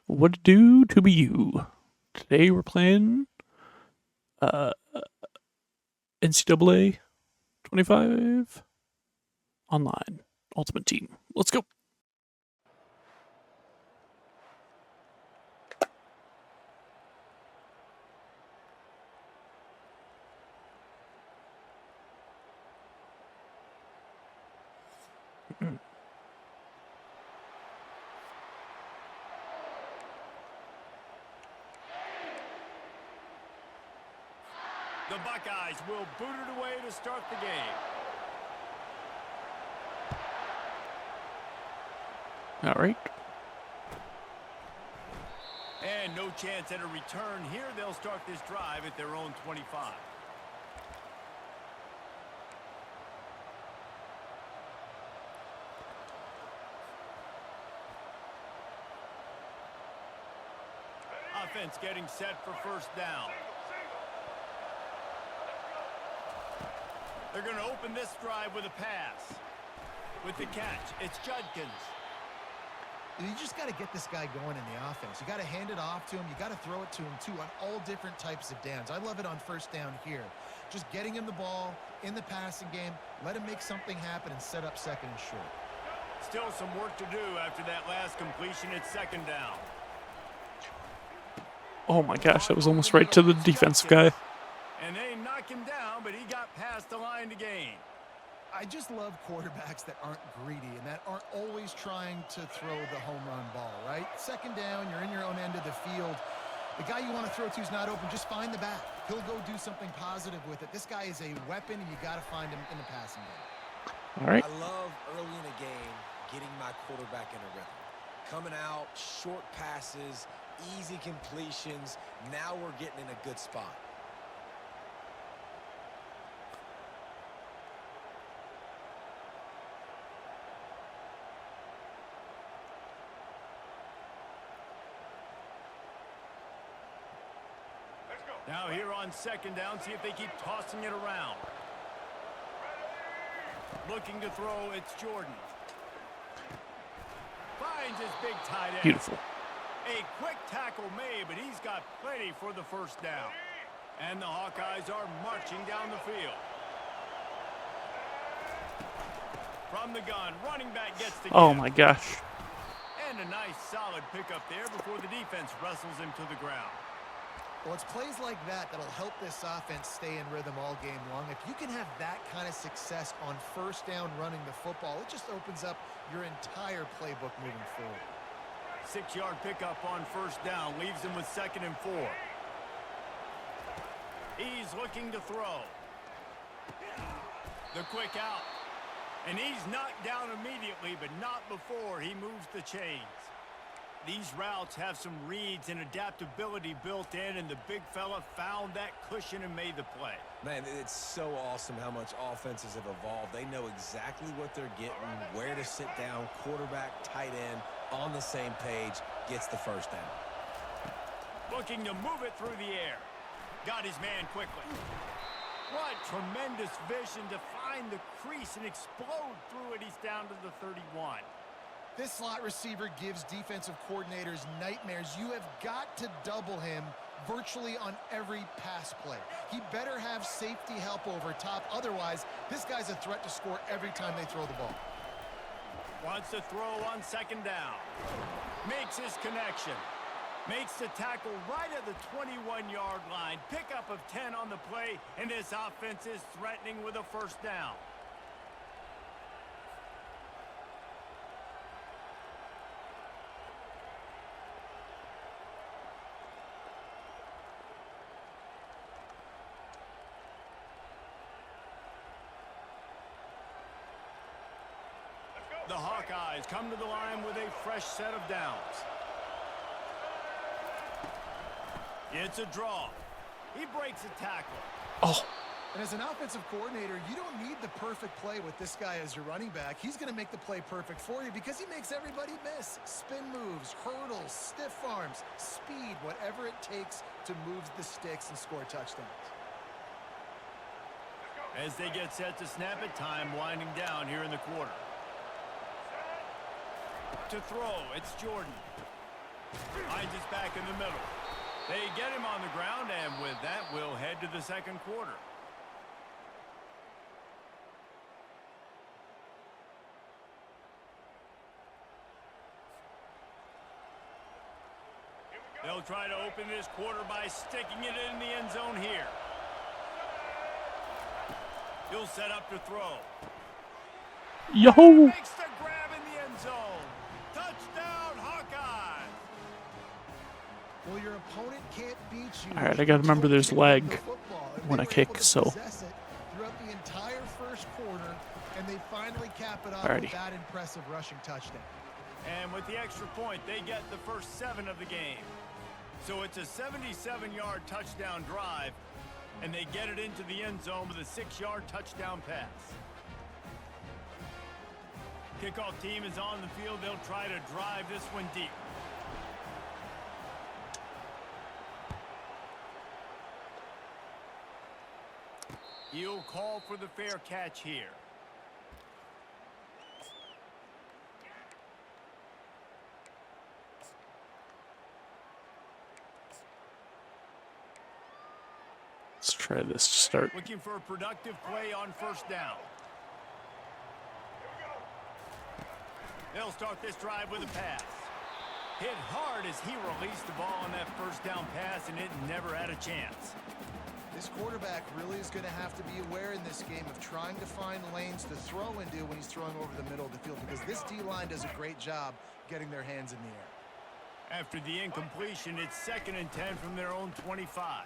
What to do to be you? Today we're playing NCAA 25 online Ultimate Team. Let's go. The Buckeyes will boot it away to start the game. All right. And no chance at a return here. They'll start this drive at their own 25. Offense getting set for first down. They're going to open this drive with a pass. With the catch, it's Judkins. You just got to get this guy going in the offense. You got to hand it off to him. You got to throw it to him, too, on all different types of downs. I love it on first down here. Just getting him the ball in the passing game, let him make something happen and set up second and short. Still some work to do after that last completion at second down. Oh my gosh, that was almost right to the defensive guy. And they knock him down, but he got past the line to gain. I just love quarterbacks that aren't greedy and that aren't always trying to throw the home run ball, right? Second down, you're in your own end of the field. The guy you want to throw to is not open. Just find the back. He'll go do something positive with it. This guy is a weapon, and you got to find him in the passing game. All right. I love early in a game getting my quarterback in a rhythm. Coming out, short passes, easy completions. Now we're getting in a good spot. Now here on second down, see if they keep tossing it around. Looking to throw, it's Jordan. Finds his big tight end. Beautiful. A quick tackle made, but he's got plenty for the first down. And the Hawkeyes are marching down the field. From the gun, running back gets the Oh catch. my gosh. And a nice solid pickup there before the defense wrestles him to the ground. Well, it's plays like that that'll help this offense stay in rhythm all game long. If you can have that kind of success on first down running the football, it just opens up your entire playbook moving forward. 6-yard pickup on first down leaves him with 2nd and 4. He's looking to throw. The quick out. And he's knocked down immediately, but not before he moves the chains. These routes have some reads and adaptability built in, and the big fella found that cushion and made the play. Man, it's so awesome how much offenses have evolved. They know exactly what they're getting, where to sit down, quarterback, tight end, on the same page, gets the first down. Looking to move it through the air. Got his man quickly. What tremendous vision to find the crease and explode through it. He's down to the 31. This slot receiver gives defensive coordinators nightmares. You have got to double him virtually on every pass play. He better have safety help over top. Otherwise, this guy's a threat to score every time they throw the ball. Wants to throw on second down. Makes his connection. Makes the tackle right at the 21-yard line. Pickup of 10 on the play, and this offense is threatening with a first down. The Hawkeyes come to the line with a fresh set of downs. It's a draw. He breaks a tackle. Oh. And as an offensive coordinator, you don't need the perfect play with this guy as your running back. He's going to make the play perfect for you because he makes everybody miss. Spin moves, hurdles, stiff arms, speed, whatever it takes to move the sticks and score touchdowns. As they get set to snap it, time winding down here in the quarter. To throw, it's Jordan. back in the middle. They get him on the ground, and with that, we'll head to the second quarter. They'll try to open this quarter by sticking it in the end zone here. He'll set up to throw. Yo! Makes the grab in the end zone. Touchdown, Hawkeyes! Well, your opponent can't beat you. All right, I gotta remember there's lag when I They were kick, able to so. possess it throughout the entire first quarter, and they finally cap it off Alrighty. with that impressive rushing touchdown. And with the extra point, they get the first 7 of the game. So it's a 77-yard touchdown drive, and they get it into the end zone with a 6-yard touchdown pass. Kickoff team is on the field. They'll try to drive this one deep. He'll call for the fair catch here. Let's try this to start. Looking for a productive play on first down. They'll start this drive with a pass. Hit hard as he released the ball on that first down pass, and it never had a chance. This quarterback really is going to have to be aware in this game of trying to find lanes to throw into when he's throwing over the middle of the field, because this D-line does a great job getting their hands in the air. After the incompletion, it's 2nd and 10 from their own 25.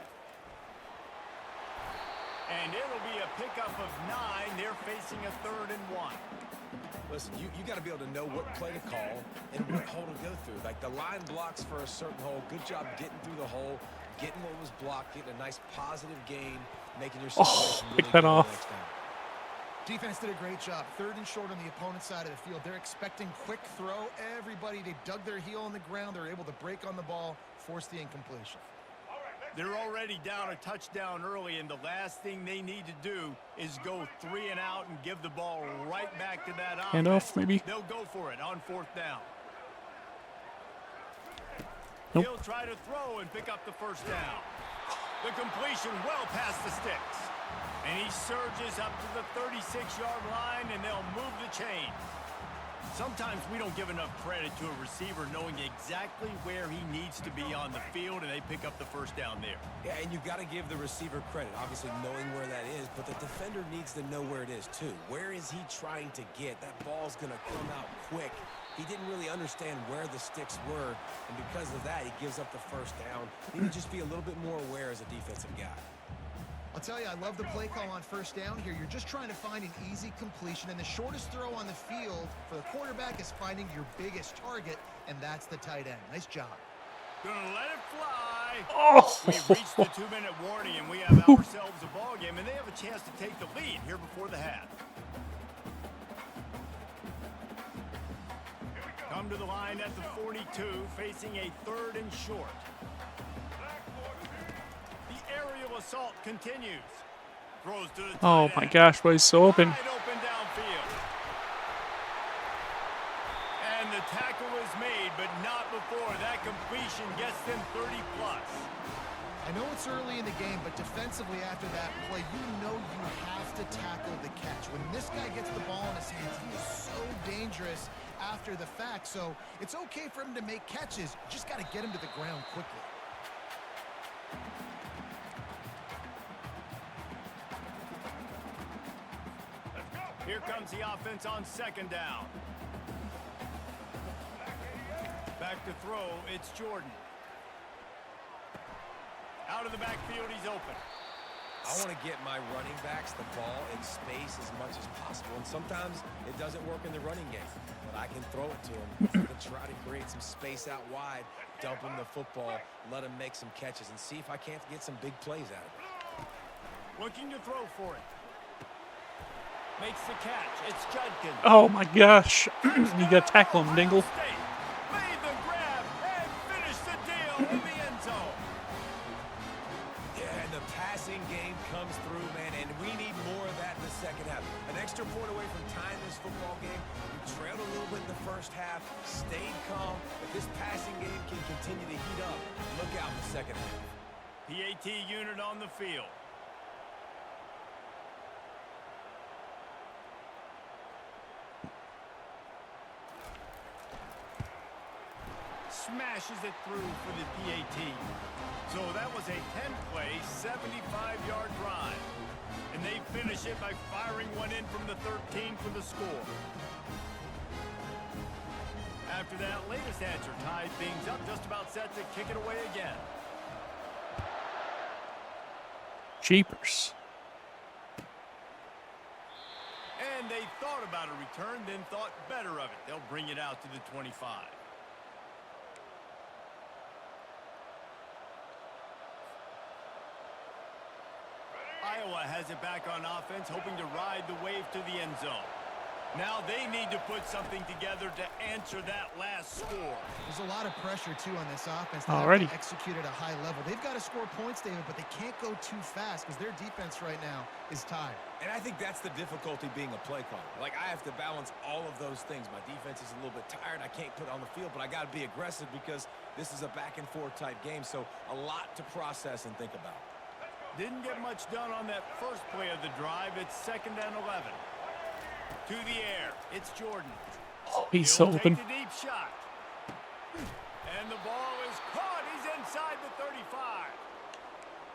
And it'll be a pickup of 9. They're facing a 3rd and 1. Listen, you got to be able to know what play to call and what hole to go through. Like, the line blocks for a certain hole. Good job getting through the hole, getting what was blocked, getting a nice positive gain, making your situation really pick that good off. next time. Defense did a great job. 3rd and short on the opponent's side of the field. They're expecting quick throw. Everybody, they dug their heel on the ground. They're able to break on the ball, force the incompletion. They're already down a touchdown early, and the last thing they need to do is go 3 and out and give the ball right back to that offense. Handoff, maybe? They'll go for it on 4th down. Nope. He'll try to throw and pick up the first down. The completion well past the sticks. And he surges up to the 36-yard line, and they'll move the chain. Sometimes we don't give enough credit to a receiver knowing exactly where he needs to be on the field, and they pick up the first down there. Yeah, and you've got to give the receiver credit, obviously knowing where that is, but the defender needs to know where it is too. Where is he trying to get? That ball's going to come out quick. He didn't really understand where the sticks were, and because of that, he gives up the first down. He need to just be a little bit more aware as a defensive guy. I'll tell you, I love the play call on first down here. You're just trying to find an easy completion, and the shortest throw on the field for the quarterback is finding your biggest target, and that's the tight end. Nice job. Gonna let it fly. Oh! We've reached the 2-minute warning, and we have ourselves a ball game, and they have a chance to take the lead here before the half. Come to the line at the 42, facing a 3rd and short. Aerial assault continues. Throws to the Oh my gosh, why he's so open. Wide open downfield. And the tackle is made, but not before that completion gets them 30+. I know it's early in the game, but defensively after that play, you know you have to tackle the catch. When this guy gets the ball in his hands, he is so dangerous after the fact. So it's okay for him to make catches. You just got to get him to the ground quickly. Here comes the offense on 2nd down. Back to throw, it's Jordan. Out of the backfield, he's open. I want to get my running backs the ball in space as much as possible, and sometimes it doesn't work in the running game, but I can throw it to him. I can try to create some space out wide, dump him the football, let him make some catches, and see if I can't get some big plays out of it. Looking to throw for it. Makes the catch. It's Judkins. Oh my gosh. You gotta tackle him, Dingle. Made the grab and finished the deal in the end zone. Yeah, and the passing game comes through, man, and we need more of that in the second half. An extra point away from tying this football game. We trailed a little bit in the first half, stayed calm. If this passing game can continue to heat up, out in the second half. PAT unit on the field. Smashes it through for the PAT. So that was a 10-play, 75-yard drive. And they finish it by firing one in from the 13 for the score. After that latest answer tied things up, just about set to kick it away again. Jeepers. And they thought about a return, then thought better of it. They'll bring it out to the 25. Iowa has it back on offense, hoping to ride the wave to the end zone. Now they need to put something together to answer that last score. There's a lot of pressure, too, on this offense. They Already. have to execute at a high level. They've got to score points, David, but they can't go too fast because their defense right now is tied. And I think that's the difficulty being a play caller. Like, I have to balance all of those things. My defense is a little bit tired. I can't put it on the field, but I got to be aggressive because this is a back-and-forth type game. So a lot to process and think about. Didn't get much done on that first play of the drive. It's 2nd and 11. To the air. It's Jordan. Oh, he's He'll so open. take the deep shot. And the ball is caught. He's inside the 35.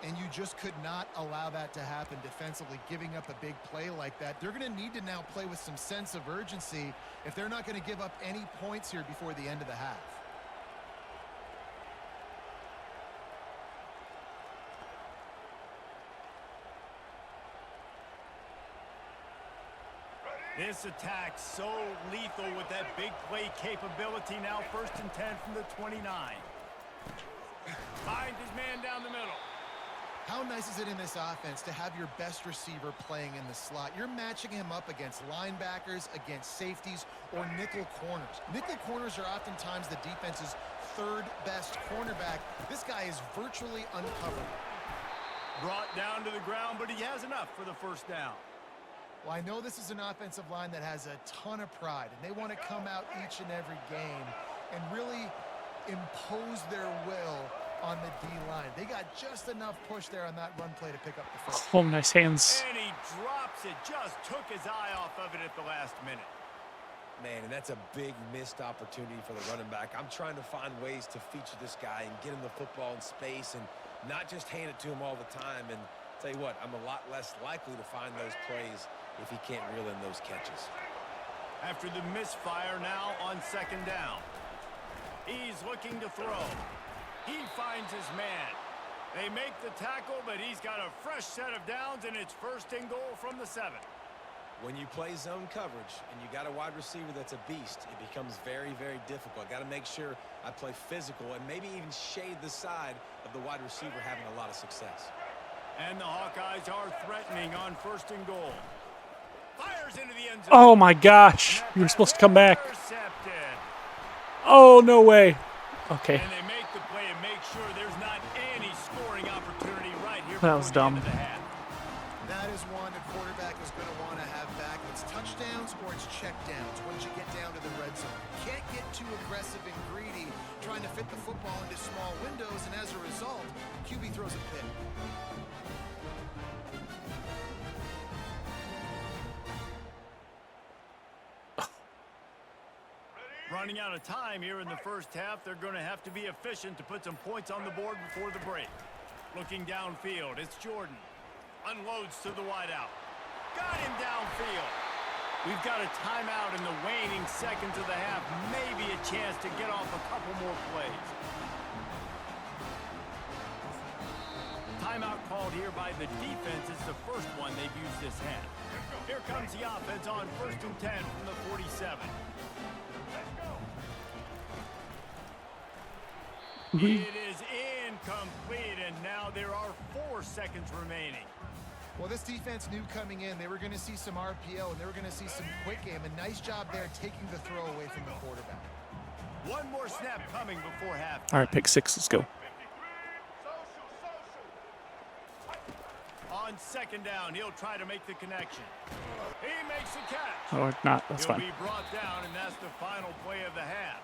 And you just could not allow that to happen defensively, giving up a big play like that. They're going to need to now play with some sense of urgency if they're not going to give up any points here before the end of the half. This attack so lethal with that big play capability. Now 1st and 10 from the 29. Finds his man down the middle. How nice is it in this offense to have your best receiver playing in the slot? You're matching him up against linebackers, against safeties, or nickel corners. Nickel corners are oftentimes the defense's 3rd best cornerback. This guy is virtually uncovered. Brought down to the ground, but he has enough for the 1st down. Well, I know this is an offensive line that has a ton of pride, and they want to come out each and every game and really impose their will on the D-line. They got just enough push there on that run play to pick up the first. Oh, nice hands. And he drops it. Just took his eye off of it at the last minute. Man, and that's a big missed opportunity for the running back. I'm trying to find ways to feature this guy and get him the football in space and not just hand it to him all the time. And tell you what, I'm a lot less likely to find those plays if he can't reel in those catches. After the misfire, now on 2nd down. He's looking to throw. He finds his man. They make the tackle, but he's got a fresh set of downs, and it's 1st and goal from the 7. When you play zone coverage and you got a wide receiver that's a beast, it becomes very, very difficult. Got to make sure I play physical and maybe even shade the side of the wide receiver having a lot of success. And the Hawkeyes are threatening on 1st and goal. Fires into the end zone. Oh my gosh. You were supposed to come back. Intercepted. Oh, no way. Okay. And they make the play and make sure there's not any scoring opportunity right here. That was before the dumb. end of the half. That is one a quarterback is going to want to have back. It's touchdowns or it's checkdowns once you get down to the red zone. You can't get too aggressive and greedy trying to fit the football into small windows, and as a result, QB throws a pick. Running out of time here in the 1st half. They're going to have to be efficient to put some points on the board before the break. Looking downfield, it's Jordan. Unloads to the wideout. Got him downfield. We've got a timeout in the waning seconds of the half. Maybe a chance to get off a couple more plays. Timeout called here by the defense. It's the first one they've used this half. Here comes the offense on 1st and 10 from the 47. It is incomplete, and now there are 4 seconds remaining. Well, this defense knew coming in they were going to see some RPO and they were going to see some quick game. A nice job there taking the throw away from the quarterback. One more snap coming before half. All right, pick 6. Let's go. On 2nd down, he'll try to make the connection. He makes the catch. Or not. That's He'll fine. be brought down, and that's the final play of the half.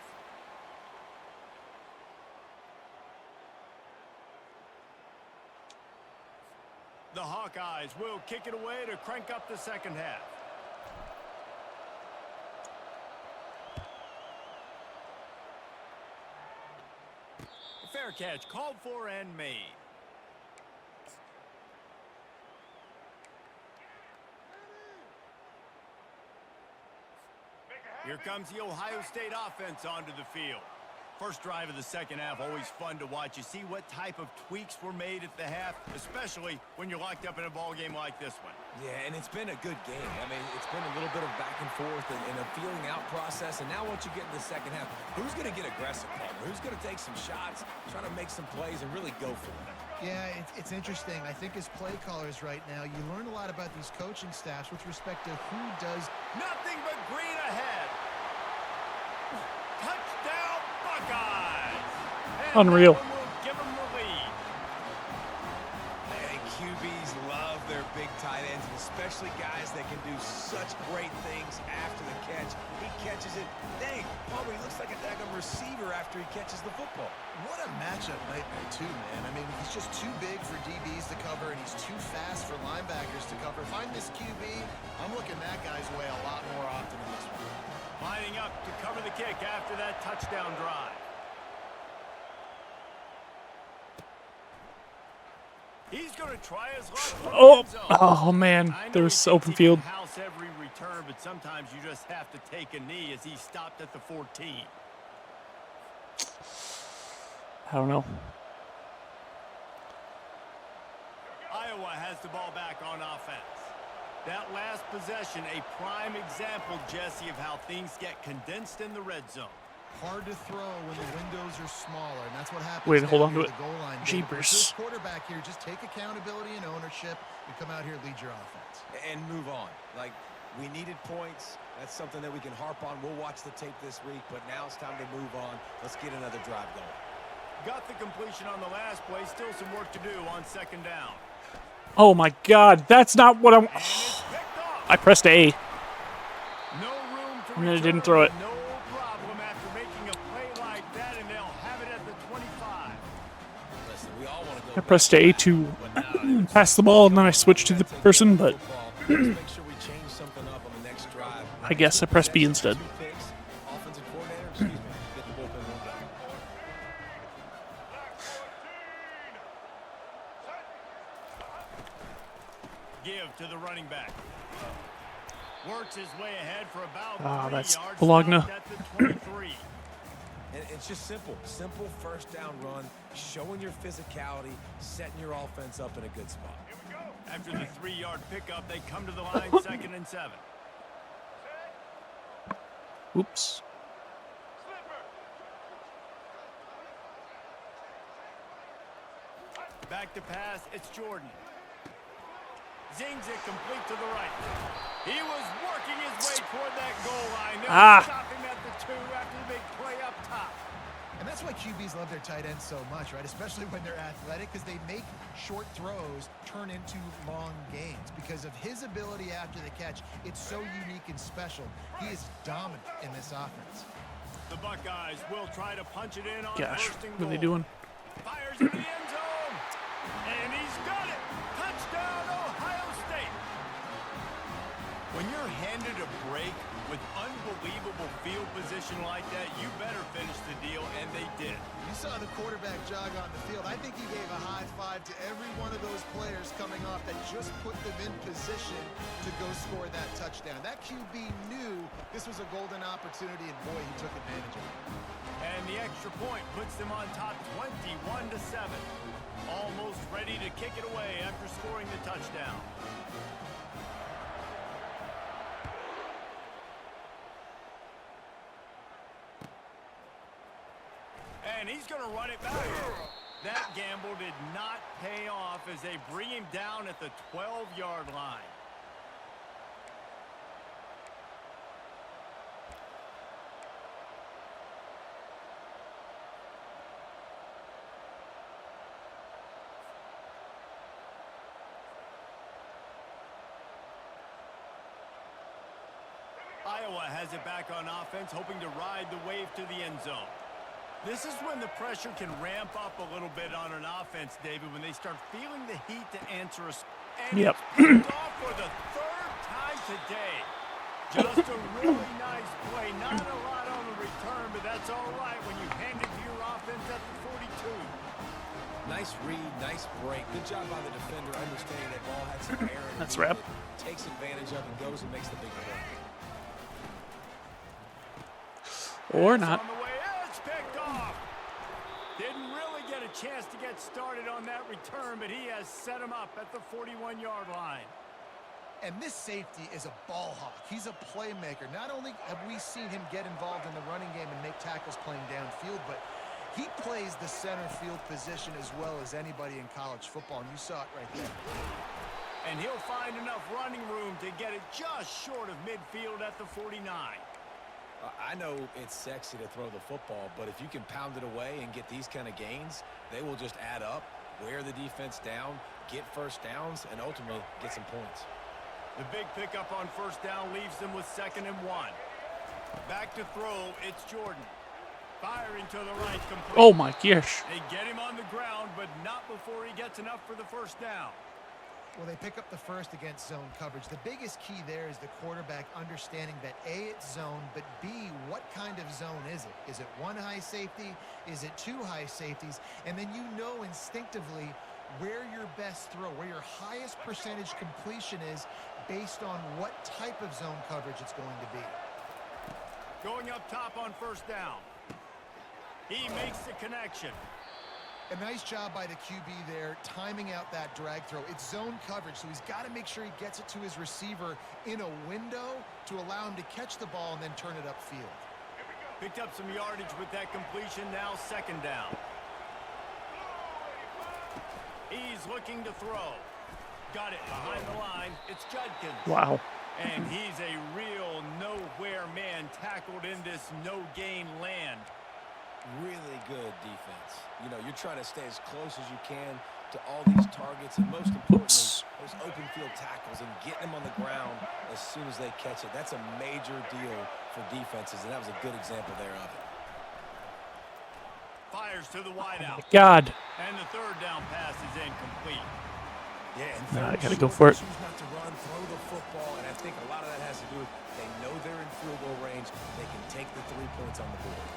The Hawkeyes will kick it away to crank up the second half. Fair catch called for and made. Here comes the Ohio State offense onto the field. First drive of the second half, always fun to watch. You see what type of tweaks were made at the half, especially when you're locked up in a ball game like this one. Yeah, and it's been a good game. I mean, it's been a little bit of back and forth and a feeling out process. And now once you get in the second half, who's going to get aggressive, Palmer? Who's going to take some shots, try to make some plays, and really go for it? Yeah, it's interesting. I think as play callers right now, you learn a lot about these coaching staffs with respect to who does nothing but green ahead. Touchdown, Buckeyes! And Unreal. that one will give them the lead. And QBs love their big tight ends, and especially guys that can do such great things after the catch. He catches it. Dang, Palmer, he looks like a daggone receiver after he catches the football. What a matchup nightmare, too, man. I mean, he's just too big for DBs to cover, and he's too fast for linebackers to cover. If I'm this QB, I'm looking that guy's way a lot more often in this one. Lining up to cover the kick after that touchdown drive. He's going to try his luck. Oh man, there was open field. House every return, but sometimes you just have to take a knee as he stopped at the 14. I don't know. Iowa has the ball back on offense. That last possession, a prime example, Jesse, of how things get condensed in the red zone. Hard to throw when the windows are smaller, and that's what happens. Wait, hold on near to it. the goal line. Jeepers. Quarterback here, just take accountability and ownership and come out here and lead your offense. And move on. Like, we needed points. That's something that we can harp on. We'll watch the tape this week, but now it's time to move on. Let's get another drive going. Got the completion on the last play. Still some work to do on second down. Oh my God, that's not what And it's picked off. I pressed A. No room to And then it return, didn't throw it. No problem after making a play like that, and they'll have it at the 25. Listen, we all want to go I pressed A to pass the ball, and then I switched to the person, but Let's make sure we change something up on the next drive. I guess I pressed B instead. Two picks. Offensive coordinator, excuse me, get the bullpen one done. Give to the running back. Works his way ahead for about Ah, 3 that's yards. Bologna. Stopped at the 23. And it's just simple first down run, showing your physicality, setting your offense up in a good spot. After the 3-yard pickup, they come to the line, 2nd and 7. Oops. Back to pass, it's Jordan. Zings it complete to the right. He was working his way toward that goal line. They'll stop him at the 2 after the big play up top. And that's why QBs love their tight ends so much, right? Especially when they're athletic, because they make short throws turn into long gains. Because of his ability after the catch, it's so unique and special. He is dominant in this offense. The Buckeyes will try to punch it in on Gosh, first and what are they goal. doing? Fires in the end zone. And he's got it. Touchdown, Ohio State. When you're handed a break with unbelievable field position like that, you better finish the deal, and they did. You saw the quarterback jog on the field. I think he gave a high five to every one of those players coming off that just put them in position to go score that touchdown. That QB knew this was a golden opportunity, and boy, he took advantage of it. And the extra point puts them on top 21-7. Almost ready to kick it away after scoring the touchdown. And he's going to run it back. That gamble did not pay off as they bring him down at the 12-yard line. Iowa has it back on offense, hoping to ride the wave to the end zone. This is when the pressure can ramp up a little bit on an offense, David, when they start feeling the heat to answer a... And Yep. it's picked off for the third time today. Just a really nice play. Not a lot on the return, but that's all right when you hand it to your offense at the 42. Nice read, nice break. Good job by the defender understanding that ball had some air in it. That's rep. Takes advantage of it, goes and makes the big play. Or It's not. on the way. It's picked off. Didn't really get a chance to get started on that return, but he has set him up at the 41-yard line. And this safety is a ball hawk. He's a playmaker. Not only have we seen him get involved in the running game and make tackles playing downfield, but he plays the center field position as well as anybody in college football, and you saw it right there. And he'll find enough running room to get it just short of midfield at the 49. I know it's sexy to throw the football, but if you can pound it away and get these kind of gains, they will just add up, wear the defense down, get first downs, and ultimately get some points. The big pickup on first down leaves them with 2nd and 1. Back to throw, it's Jordan. Firing to the right, complete. Oh my gosh. They get him on the ground, but not before he gets enough for the first down. Well, they pick up the first against zone coverage. The biggest key there is the quarterback understanding that A, it's zone, but B, what kind of zone is it? Is it one high safety? Is it two high safeties? And then you know instinctively where your best throw, where your highest percentage completion is based on what type of zone coverage it's going to be. Going up top on first down. He makes the connection. A nice job by the QB there, timing out that drag throw. It's zone coverage, so he's got to make sure he gets it to his receiver in a window to allow him to catch the ball and then turn it upfield. Picked up some yardage with that completion, now 2nd down. He's looking to throw. Got it behind the line. It's Judkins. Wow. And he's a real nowhere man tackled in this no-gain land. Really good defense. You know, you're trying to stay as close as you can to all these targets, and most importantly, those open field tackles and getting them on the ground as soon as they catch it. That's a major deal for defenses, and that was a good example there of it. Fires to the wideout. God. And the 3rd down pass is incomplete. Yeah, and Nah, I third gotta short, go for it. Choose not to run, throw the football, and I think a lot of that has to do with they know they're in field goal range. They can take the 3 points on the board.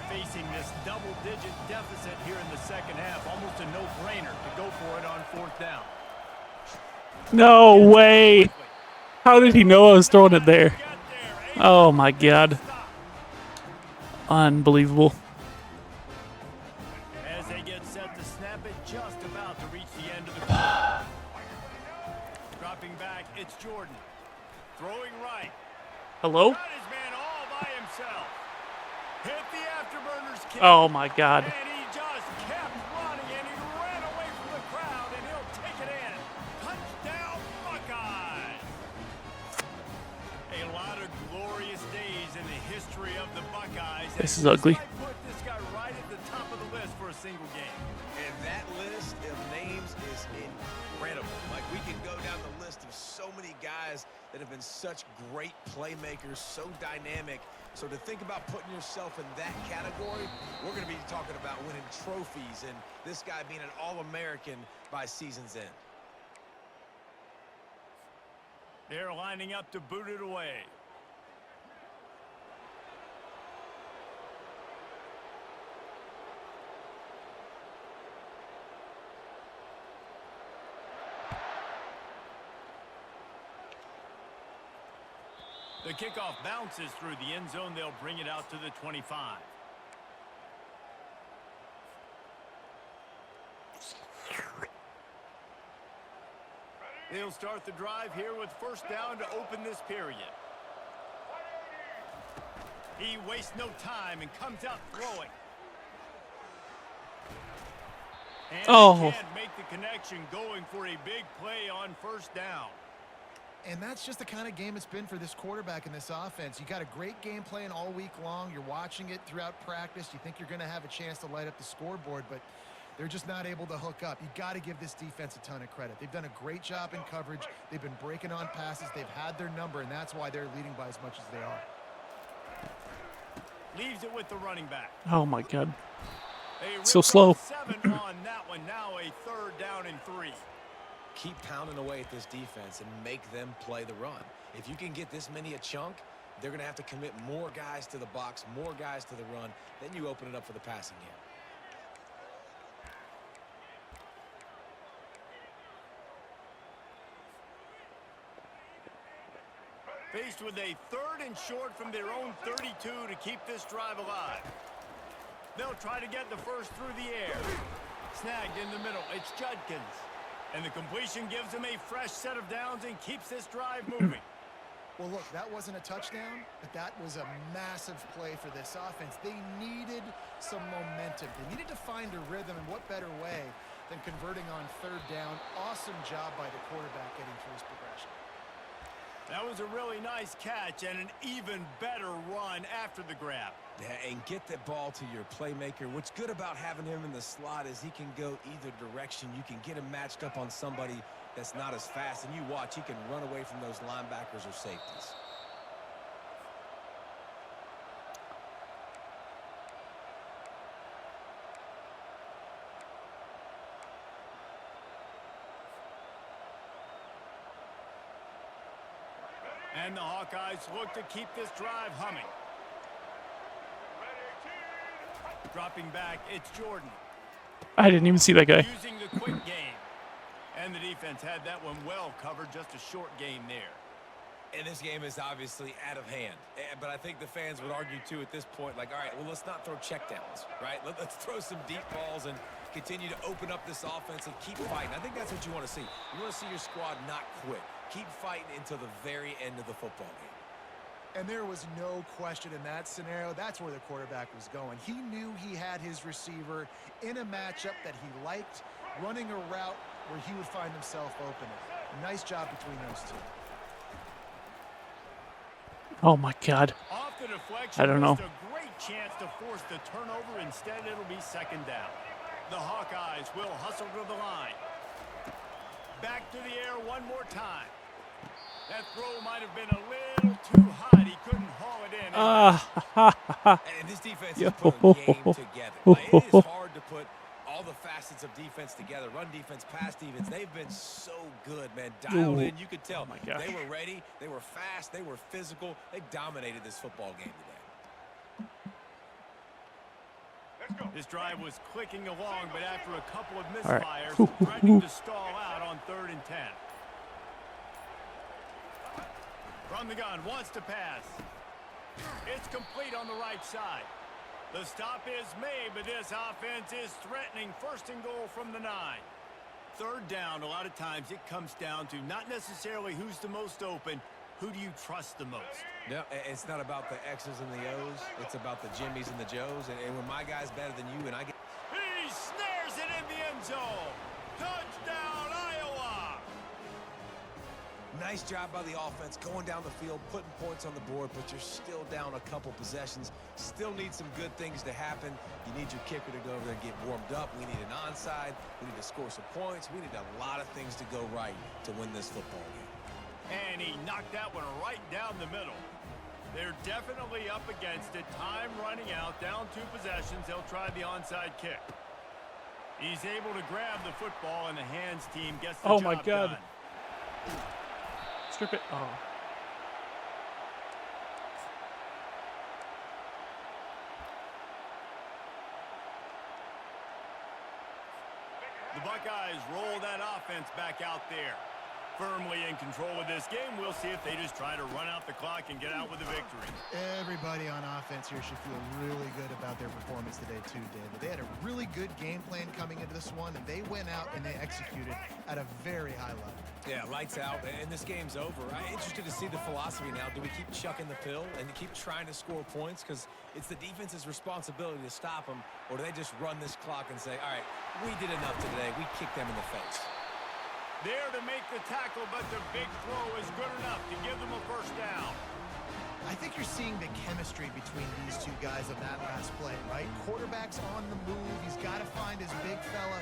Facing this double-digit deficit here in the 2nd half, almost a no-brainer to go for it on 4th down. No way. How did he know I was throwing it there? Oh my God. Unbelievable. As they get set to snap it, just about to reach the end of the quarter. Dropping back, it's Jordan. Throwing right. Hello? Got his man all by himself. Hit the afterburners kick. Oh my God. And he just kept running, and he ran away from the crowd, and he'll take it in. Touchdown, Buckeyes. A lot of glorious days in the history of the Buckeyes. This is ugly. Might put this guy right at the top of the list for a single game. And that list of names is incredible. Like, we can go down the list of so many guys that have been such great playmakers, so dynamic. So to think about putting yourself in that category, we're going to be talking about winning trophies and this guy being an All-American by season's end. They're lining up to boot it away. The kickoff bounces through the end zone. They'll bring it out to the 25. They'll start the drive here with first down to open this period. He wastes no time and comes out throwing. And he can't make the connection, going for a big play on first down. And that's just the kind of game it's been for this quarterback in this offense. You got a great game plan all week long. You're watching it throughout practice. You think you're going to have a chance to light up the scoreboard, but They're just not able to hook up. You got to give this defense a ton of credit. They've done a great job in coverage. They've been breaking on passes. They've had their number, and that's why they're leading by as much as they are. Leaves it with the running back. Oh my God. So slow. 7 on that one. Now a 3rd down and 3. Keep pounding away at this defense and make them play the run. If you can get this many a chunk, they're going to have to commit more guys to the box, more guys to the run. Then you open it up for the passing game. Faced with a 3rd and short from their own 32 to keep this drive alive. They'll try to get the first through the air. Snagged in the middle. It's Judkins. And the completion gives them a fresh set of downs and keeps this drive moving. Well, look, that wasn't a touchdown, but that was a massive play for this offense. They needed some momentum. They needed to find a rhythm, and what better way than converting on 3rd down. Awesome job by the quarterback getting through his progression. That was a really nice catch and an even better run after the grab. Yeah, and get that ball to your playmaker. What's good about having him in the slot is he can go either direction. You can get him matched up on somebody that's not as fast, and you watch, he can run away from those linebackers or safeties. And the Hawkeyes look to keep this drive humming. Dropping back, it's Jordan. I didn't even see that guy. Using the quick game. And the defense had that one well covered, just a short game there. And this game is obviously out of hand. But I think the fans would argue, too, at this point, like, all right, well, let's not throw checkdowns, right? Let's throw some deep balls and continue to open up this offense and keep fighting. I think that's what you want to see. You want to see your squad not quit. Keep fighting until the very end of the football game. And there was no question in that scenario. That's where the quarterback was going. He knew he had his receiver in a matchup that he liked, running a route where he would find himself open. Nice job between those two. Oh my God. Off the deflection, I don't know. a great chance to force the turnover. Instead, it'll be 2nd down. The Hawkeyes will hustle to the line. Back to the air one more time. That throw might have been a little too hot. He couldn't haul it in. And this defense is putting game together. Like, it is hard to put all the facets of defense together. Run defense, pass defense. They've been so good, man. Dialed in. You could tell. Oh my gosh. They were ready. They were fast. They were physical. They dominated this football game today. This drive was clicking along, but after a couple of right. misfires, threatening to stall out on 3rd and 10. From the gun, wants to pass. It's complete on the right side. The stop is made, but this offense is threatening 1st and goal from the 9. 3rd down, a lot of times it comes down to not necessarily who's the most open, who do you trust the most? No, it's not about the X's and the O's. It's about the Jimmys and the Joes. And when my guy's better than you and I get... He snares it in the end zone. Touchdown, Iowa! Nice job by the offense going down the field, putting points on the board, but you're still down a couple possessions. Still need some good things to happen. You need your kicker to go over there and get warmed up. We need an onside. We need to score some points. We need a lot of things to go right to win this football game. And he knocked that one right down the middle. They're definitely up against it. Time running out, down 2 possessions. They'll try the onside kick. He's able to grab the football, and the hands team gets the job my God. done. Strip it. Oh. The Buckeyes roll that offense back out there. Firmly in control of this game. We'll see if they just try to run out the clock and get out with a victory. Everybody on offense here should feel really good about their performance today too, David. They had a really good game plan coming into this one, and they went out and they executed at a very high level. Yeah, lights out, and this game's over. I'm interested to see the philosophy now. Do we keep chucking the pill and keep trying to score points because it's the defense's responsibility to stop them, or do they just run this clock and say, all right, we did enough today. We kicked them in the face. There to make the tackle, but the big throw is good enough to give them a 1st down. I think you're seeing the chemistry between these two guys on that last play, right? Quarterback's on the move. He's got to find his big fella.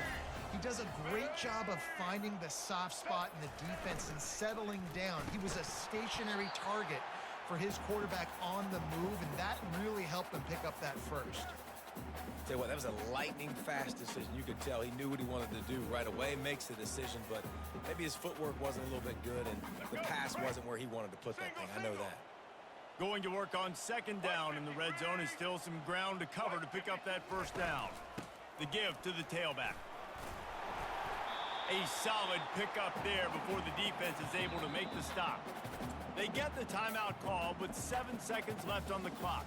He does a great job of finding the soft spot in the defense and settling down. He was a stationary target for his quarterback on the move, and that really helped him pick up that first. Tell you what, that was a lightning fast decision. You could tell he knew what he wanted to do right away, makes the decision, but maybe his footwork wasn't a little bit good and the pass wasn't where he wanted to put that thing. I know that. Going to work on second down in the red zone, and still some ground to cover to pick up that first down. The give to the tailback. A solid pickup there before the defense is able to make the stop. They get the timeout call with 7 seconds left on the clock.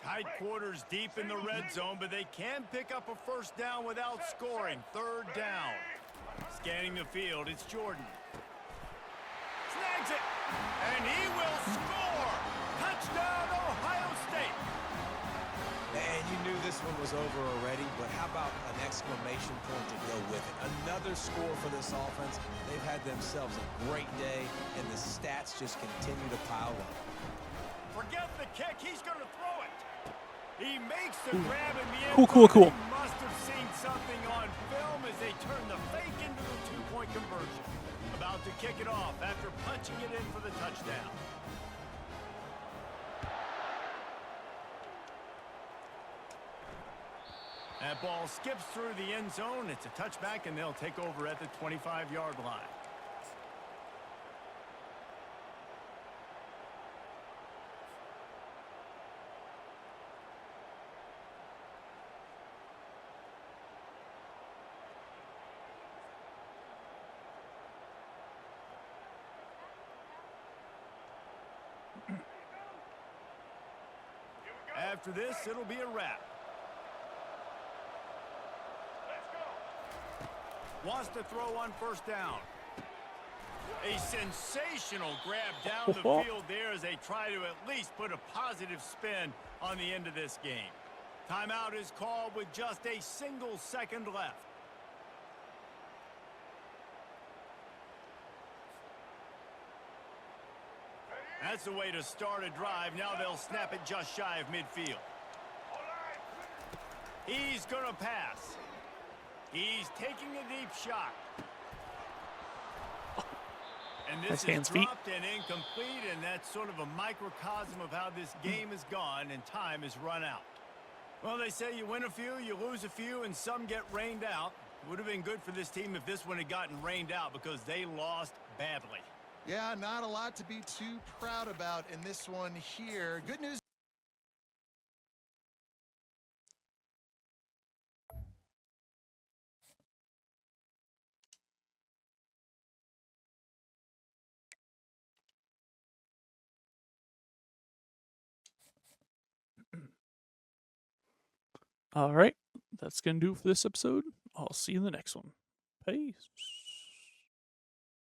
Tight quarters deep in the red zone, but they can pick up a first down without scoring. Third down. Scanning the field, it's Jordan. Snags it, and he will score. Touchdown, Ohio State. And you knew this one was over already, but how about an exclamation point to go with it? Another score for this offense. They've had themselves a great day, and the stats just continue to pile up. Forget the kick, he's going to throw it. He makes the grab in the end. Cool. He must have seen something on film as they turn the fake into the two-point conversion. About to kick it off after punching it in for the touchdown. That ball skips through the end zone. It's a touchback, and they'll take over at the 25-yard line. After this, it'll be a wrap. Wants to throw on first down. A sensational grab down the field there as they try to at least put a positive spin on the end of this game. Timeout is called with just a single second left. That's the way to start a drive. Now they'll snap it just shy of midfield. He's going to pass. He's taking a deep shot. And this is dropped and incomplete, and that's sort of a microcosm of how this game is gone and time is run out. Well, they say you win a few, you lose a few, and some get rained out. It would have been good for this team if this one had gotten rained out because they lost badly. Yeah, not a lot to be too proud about in this one here. Good news. All right, that's going to do it for this episode. I'll see you in the next one. Peace.